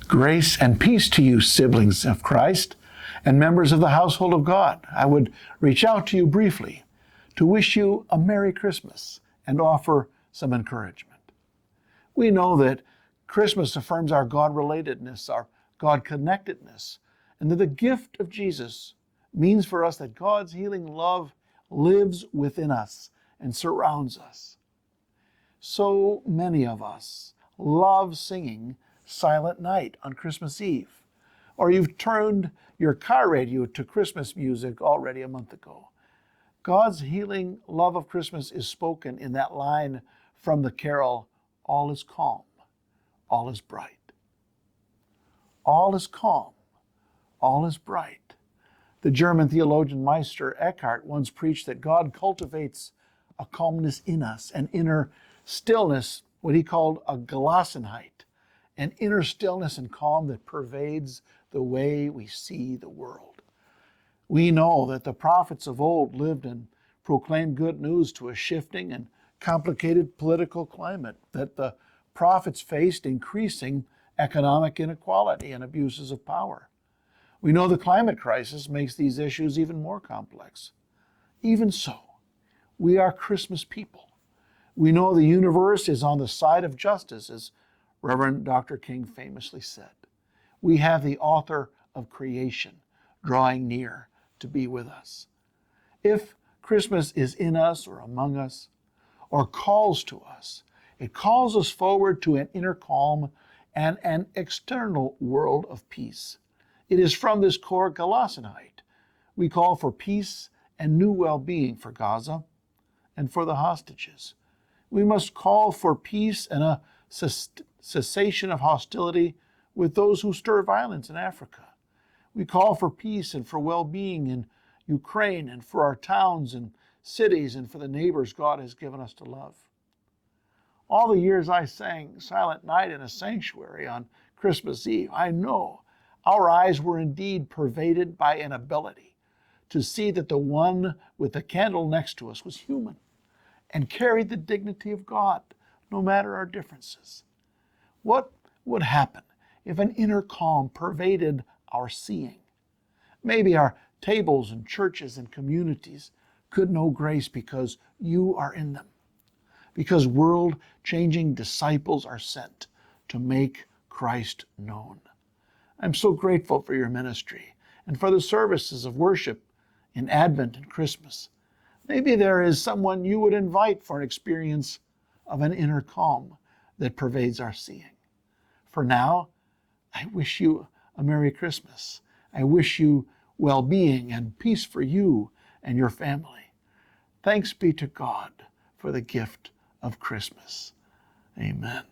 Grace and peace to you, siblings of Christ and members of the household of God. I would reach out to you briefly to wish you a Merry Christmas and offer some encouragement. We know that Christmas affirms our God-relatedness, our God-connectedness, and that the gift of Jesus means for us that God's healing love lives within us and surrounds us. So many of us love singing Silent Night on Christmas Eve, or you've turned your car radio to Christmas music already a month ago. God's healing love of Christmas is spoken in that line from the carol, "All is calm, all is bright." All is calm, all is bright. The German theologian Meister Eckhart once preached that God cultivates a calmness in us, an inner stillness, what he called a Gelassenheit, an inner stillness and calm that pervades the way we see the world. We know that the prophets of old lived and proclaimed good news to a shifting and complicated political climate, that the prophets faced increasing economic inequality and abuses of power. We know the climate crisis makes these issues even more complex. Even so, we are Christmas people. We know the universe is on the side of justice, as Reverend Dr. King famously said. We have the author of creation drawing near to be with us. If Christmas is in us or among us, or calls to us, it calls us forward to an inner calm and an external world of peace. It is from this core Gelassenheit we call for peace and new well-being for Gaza and for the hostages. We must call for peace and a cessation of hostility with those who stir violence in Africa. We call for peace and for well-being in Ukraine and for our towns and cities and for the neighbors God has given us to love. All the years I sang Silent Night in a sanctuary on Christmas Eve, I know our eyes were indeed pervaded by an ability to see that the one with the candle next to us was human and carried the dignity of God, no matter our differences. What would happen if an inner calm pervaded our seeing? Maybe our tables and churches and communities could know grace because you are in them, because world-changing disciples are sent to make Christ known. I'm so grateful for your ministry and for the services of worship in Advent and Christmas. Maybe there is someone you would invite for an experience of an inner calm that pervades our seeing. For now, I wish you a Merry Christmas. I wish you well-being and peace for you and your family. Thanks be to God for the gift of Christmas. Amen.